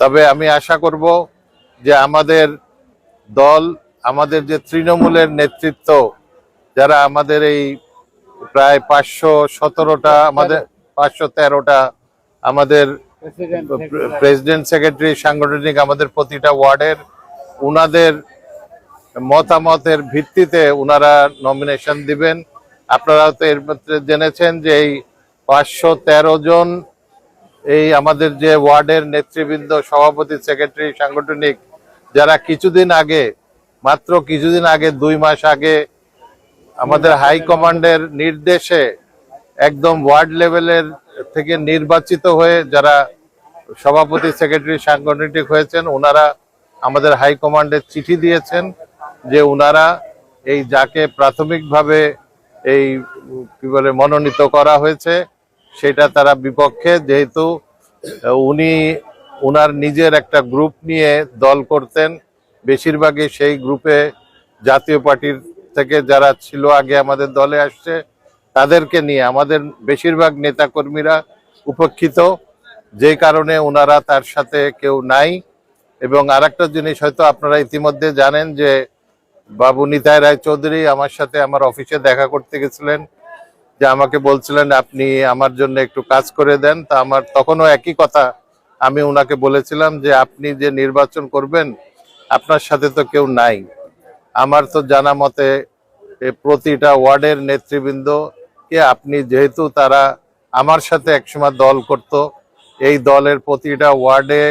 তবে আমি আশা করব যে আমাদের দল, আমাদের যে তৃণমূলের নেতৃত্ব, যারা আমাদের এই প্রায় 517টা, আমাদের 513টা আমাদের প্রেসিডেন্ট সেক্রেটারি সাংগঠনিক, আমাদের প্রতিটা ওয়ার্ডের উনাদের মতামতের ভিত্তিতে উনারা নমিনেশন দিবেন। আপনারা তো এর মধ্যে জেনেছেন যে এই 513 জন এই আমাদের যে ওয়ার্ডের নেতৃবৃন্দ, সভাপতি, সেক্রেটারি, সাংগঠনিক, যারা মাত্র কিছুদিন আগে 2 মাস আগে আমাদের হাইকমান্ডের নির্দেশে একদম ওয়ার্ড লেভেলের থেকে নির্বাচিত হয়ে যারা সভাপতি, সেক্রেটারি, সাংগঠনিক হয়েছেন, ওনারা আমাদের হাইকমান্ডে চিঠি দিয়েছেন যে ওনারা এই যাকে প্রাথমিকভাবে এই কি বলে মনোনীত করা হয়েছে সেটা তারা বিপক্ষে, যেহেতু উনি ওনার নিজের একটা গ্রুপ নিয়ে দল করতেন, বেশিরভাগই সেই গ্রুপে জাতীয় পার্টির থেকে যারা ছিল আগে আমাদের দলে আসছে তাদেরকে নিয়ে আমাদের বেশিরভাগ নেতাকর্মীরা উপেক্ষিত, যে কারণে ওনারা তার সাথে কেউ নাই। এবং আরেকটা জিনিস হয়তো আপনারা ইতিমধ্যে জানেন যে বাবু নিতাই রায় চৌধুরী আমার সাথে আমার অফিসে দেখা করতে গেছিলেন, যে আমাকে বলছিলেন আপনি আমার জন্য একটু কাজ করে দেন। তা আমার তখনও একই কথা আমি ওনাকে বলেছিলাম যে আপনি যে নির্বাচন করবেন আপনার সাথে তো কেউ নাই। আমার তো জানা মতে প্রতিটা ওয়ার্ডের নেতৃবৃন্দ কে আপনি, যেহেতু তারা আমার সাথে একসময় দল করত, এই দলের প্রতিটা ওয়ার্ডে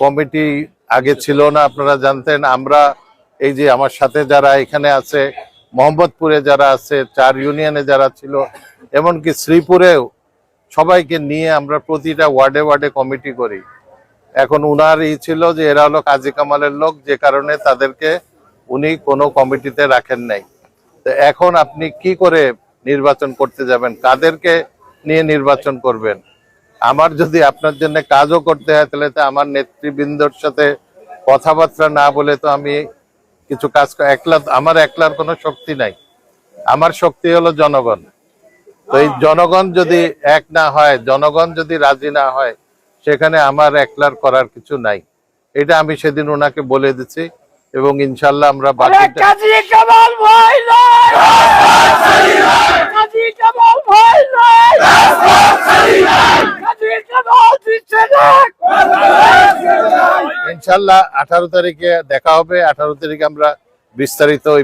কমিটি আগে ছিল না, আপনারা জানতেন। আমরা এই যে আমার সাথে যারা এখানে আছে, মোহাম্মদপুরে যারা আছে, 4 ইউনিয়নে যারা ছিল, এমনকি শ্রীপুরেও, সবাইকে নিয়ে আমরা প্রতিটা ওয়ার্ডে ওয়ার্ডে কমিটি করি। এখন উনার ছিল যে এরা হলো কাজী কামালের লোক, যে কারণে তাদেরকে উনি কোনো কমিটিতে রাখেন নাই। তো এখন আপনি কি করে নির্বাচন করতে যাবেন, কাদেরকে নিয়ে নির্বাচন করবেন? আমার যদি আপনার জন্য কাজও করতে হয় তাহলে তো আমার নেতৃবৃন্দর সাথে কথাবার্তা না বলে তো আমি কিছু কাজ আমার একলার কোনো শক্তি নাই। আমার শক্তি হলো জনগণ। তো এই জনগণ যদি এক না হয়, জনগণ যদি রাজি না হয়, সেখানে আমার একলার করার কিছু নাই। এটা আমি সেদিন ওনাকে বলে দিচ্ছি এবং ইনশাল্লাহ আমরা ইনশাল্লাহ 18 তারিখে দেখা হবে। 18 তারিখে আমরা বিস্তারিত ওই